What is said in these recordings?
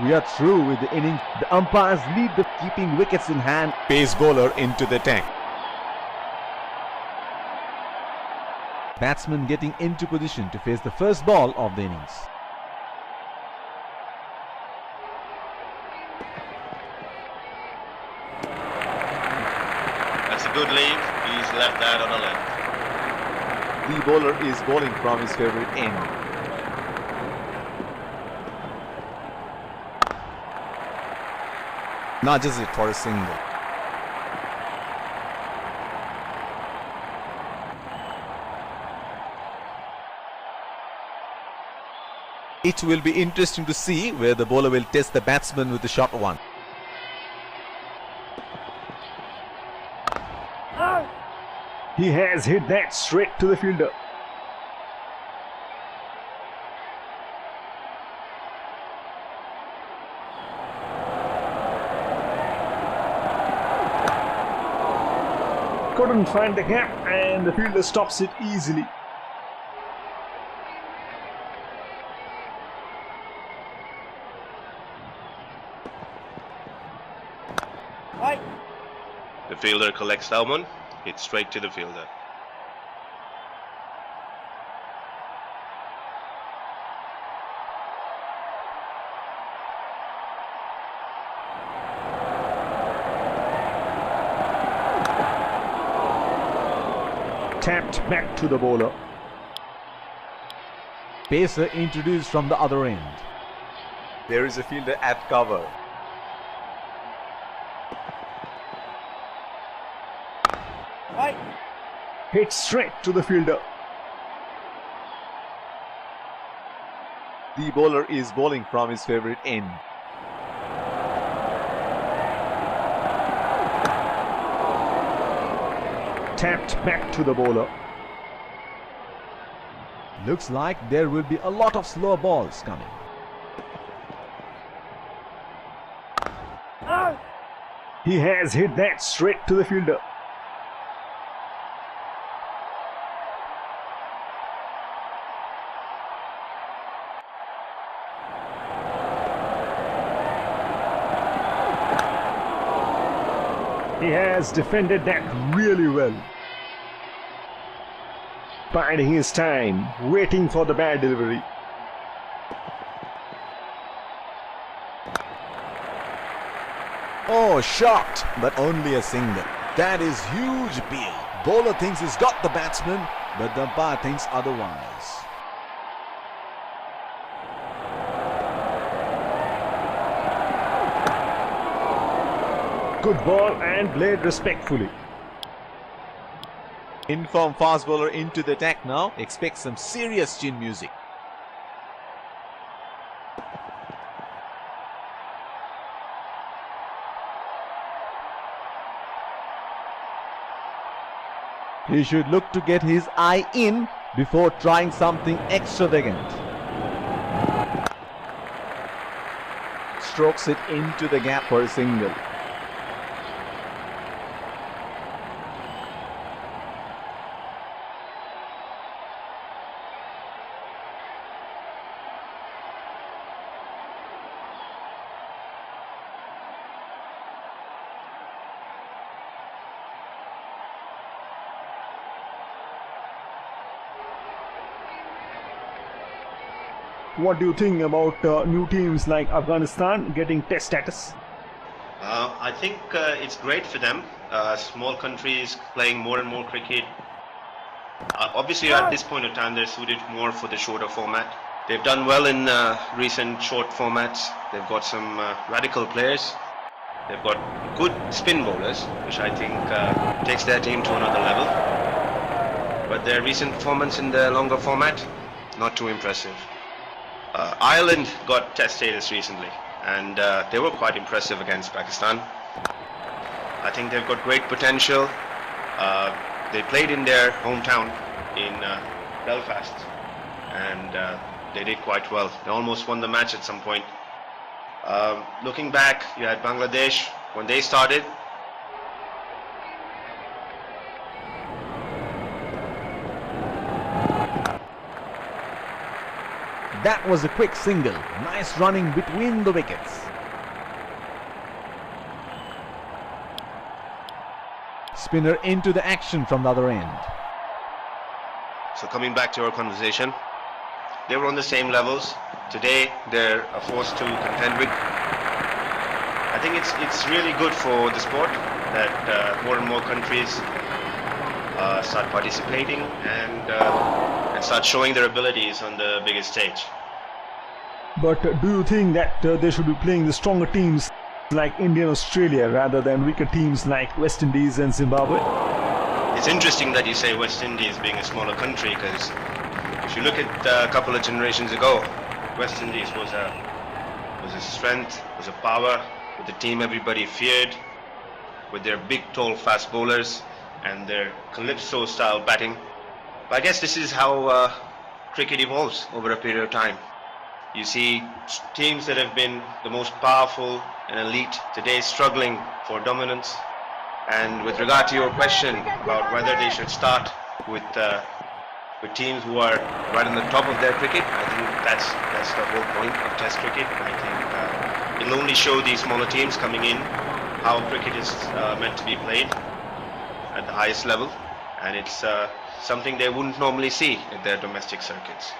We are through with the innings. The umpires lead the keeping wickets in hand. Pace bowler into the tank. Batsman getting into position to face the first ball of the innings. That's a good lead. He's left that on a length. The bowler is bowling from his favourite end. Nudges it for a single. It will be interesting to see where the bowler will test the batsman with the short one. He has hit that straight to the fielder. Couldn't find the gap and the fielder stops it easily. The fielder collects that one. Hits straight to the fielder. Tapped back to the bowler. Pacer introduced from the other end. There is a fielder at cover. Hit straight to the fielder. The bowler is bowling from his favourite end. Tapped back to the bowler. Looks like there will be a lot of slower balls coming. He has hit that straight to the fielder. He has defended that really well. Biding his time, waiting for the bad delivery. Oh, shot, but only a single. That is huge appeal. Bowler thinks he's got the batsman, but the umpire thinks otherwise. Good ball and played respectfully. Inform fast bowler into the attack now. Expect some serious chin music. He should look to get his eye in before trying something extravagant. Strokes it into the gap for a single. What do you think about new teams like Afghanistan getting test status? I think it's great for them. Small countries playing more and more cricket. Obviously, at this point of time, they're suited more for the shorter format. They've done well in recent short formats. They've got some radical players. They've got good spin bowlers, which I think takes their team to another level. But their recent performance in the longer format, not too impressive. Ireland got test status recently, and they were quite impressive against Pakistan. I think they've got great potential. They played in their hometown in Belfast, and they did quite well. They almost won the match at some point. Looking back, you had Bangladesh when they started. That was a quick single. Nice running between the wickets. Spinner into the action from the other end. So coming back to our conversation, they were on the same levels. Today they're a force to contend with. I think it's really good for the sport that more and more countries start participating and start showing their abilities on the biggest stage. But do you think that they should be playing the stronger teams like India and Australia rather than weaker teams like West Indies and Zimbabwe? It's interesting that you say West Indies being a smaller country, because if you look at a couple of generations ago, West Indies was a strength, was a power, with a team everybody feared, with their big, tall, fast bowlers and their calypso-style batting. But I guess this is how cricket evolves over a period of time. You see teams that have been the most powerful and elite today struggling for dominance. And with regard to your question about whether they should start with teams who are right on the top of their cricket, I think that's the whole point of Test cricket. I think it'll only show these smaller teams coming in how cricket is meant to be played at the highest level, and it's something they wouldn't normally see in their domestic circuits.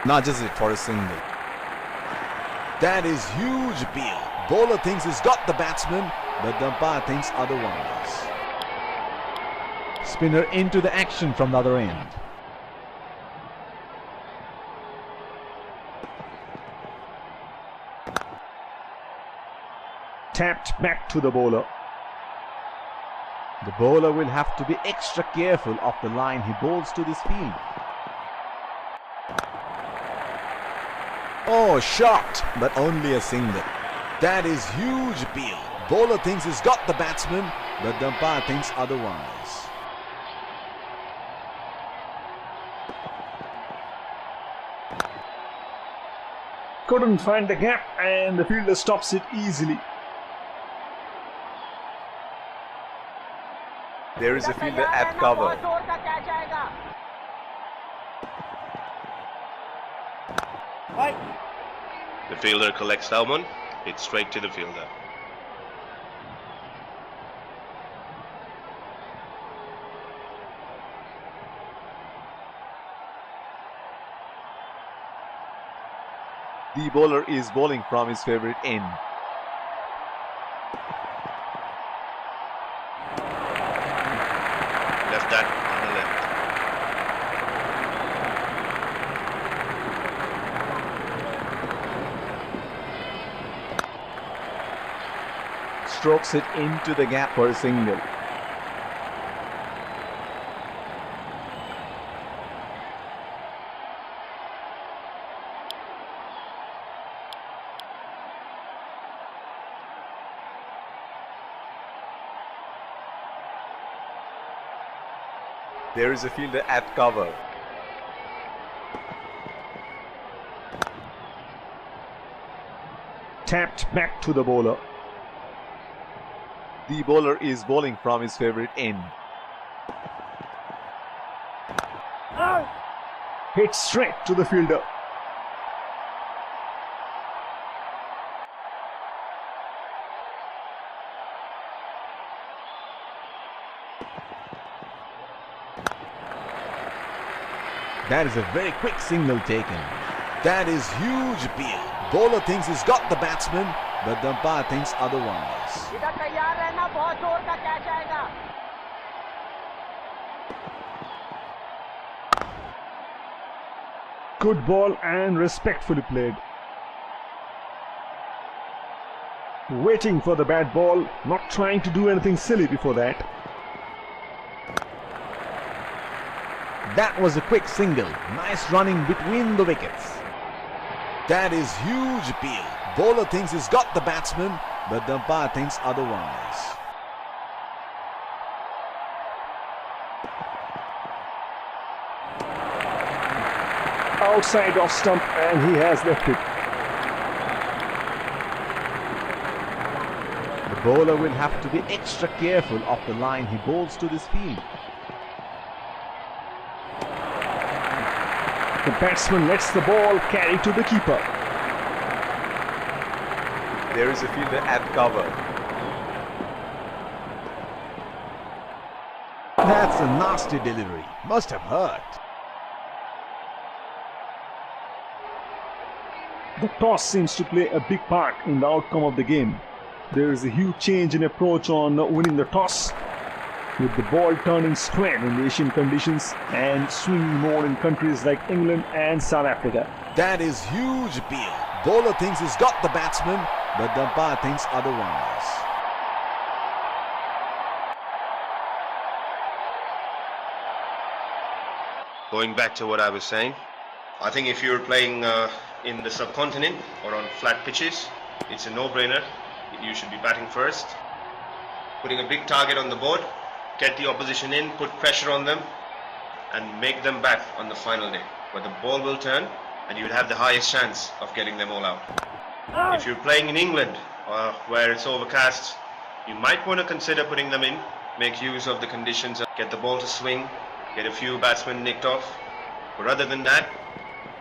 Nudges it for a single. That is huge appeal. Bowler thinks he's got the batsman, but the umpire thinks otherwise. Spinner into the action from the other end. Tapped back to the bowler. The bowler will have to be extra careful of the line he bowls to this field. Oh, shot, but only a single. That is huge appeal. Bowler thinks he's got the batsman, but the umpire thinks otherwise. Couldn't find the gap and the fielder stops it easily. There is a fielder at cover. The fielder collects that one, it's straight to the fielder. The bowler is bowling from his favorite end. Left that on the left. Strokes it into the gap for a single. There is a fielder at cover. Tapped back to the bowler. The bowler is bowling from his favorite end. Hit straight to the fielder. That is a very quick single taken. That is huge appeal. Bowler thinks he's got the batsman, but the umpire thinks otherwise. Good ball and respectfully played. Waiting for the bad ball, not trying to do anything silly before that. That was a quick single. Nice running between the wickets. That is huge appeal. Bowler thinks he's got the batsman, but the umpire thinks otherwise. Outside off stump and he has left it. The bowler will have to be extra careful of the line he bowls to this field. The batsman lets the ball carry to the keeper. There is a fielder at cover. That's a nasty delivery. Must have hurt. The toss seems to play a big part in the outcome of the game. There is a huge change in approach on winning the toss, with the ball turning square in the Asian conditions and swinging more in countries like England and South Africa. That is huge appeal. Bowler thinks he's got the batsman, but the umpire thinks otherwise. Going back to what I was saying, I think if you're playing in the subcontinent or on flat pitches, it's a no-brainer. You should be batting first, putting a big target on the board, get the opposition in, put pressure on them, and make them bat on the final day, where the ball will turn and you will have the highest chance of getting them all out. If you're playing in England, where it's overcast, you might want to consider putting them in, make use of the conditions, get the ball to swing, get a few batsmen nicked off. But other than that,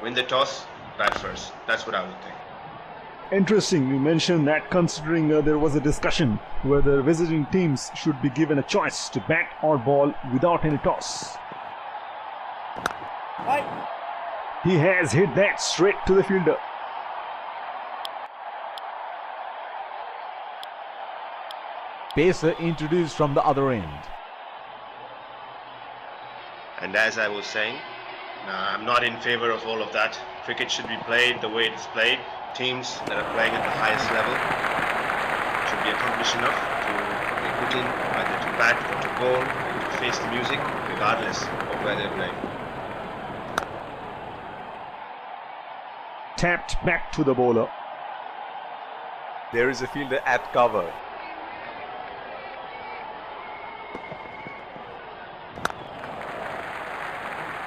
win the toss, bat first. That's what I would think. Interesting, you mentioned that considering there was a discussion whether visiting teams should be given a choice to bat or ball without any toss. He has hit that straight to the fielder. Pacer introduced from the other end. And as I was saying, I'm not in favor of all of that. Cricket should be played the way it's played. Teams that are playing at the highest level should be accomplished enough to be put in either to bat or to bowl or to face the music, regardless of where they're playing. Tapped back to the bowler. There is a fielder at cover.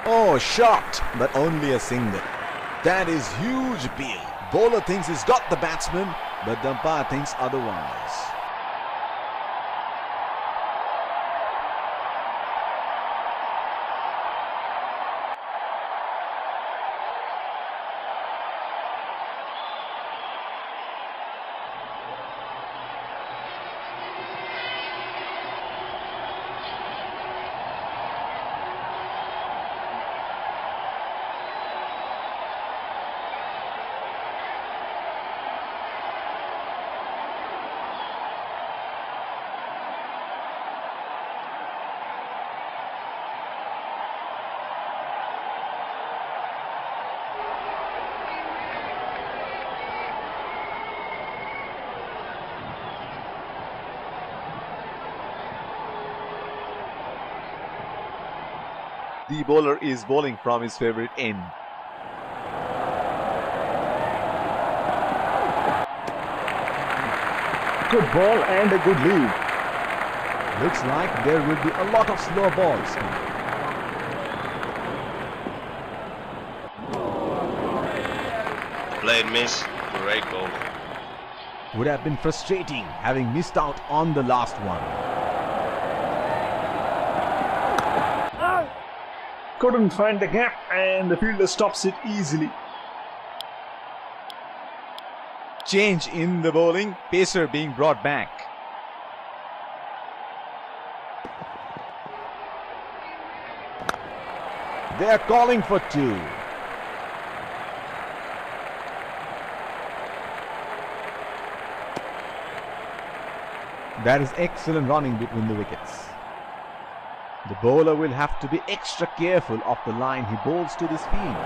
Oh, shot, but only a single. That is huge appeal. Bowler thinks he's got the batsman, but the umpire thinks otherwise. The bowler is bowling from his favorite end. Good ball and a good lead. Looks like there will be a lot of slow balls. Play and miss, great goal. Would have been frustrating having missed out on the last one. Couldn't find the gap and the fielder stops it easily. Change in the bowling. Pacer being brought back. They are calling for two. That is excellent running between the wickets. The bowler will have to be extra careful of the line he bowls to this field.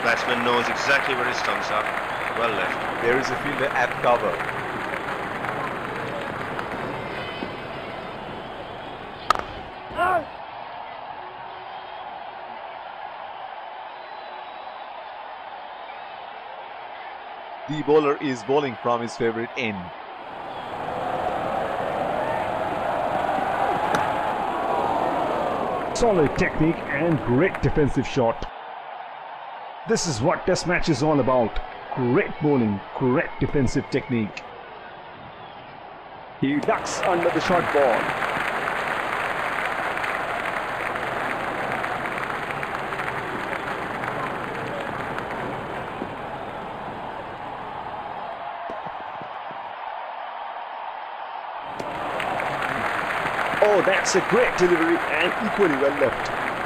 Batsman knows exactly where his stumps are. Well left. There is a fielder at cover. The bowler is bowling from his favorite end. Solid technique and great defensive shot. This is what Test match is all about. Great bowling, correct defensive technique. He ducks under the short ball. Oh, that's a great delivery and equally well left.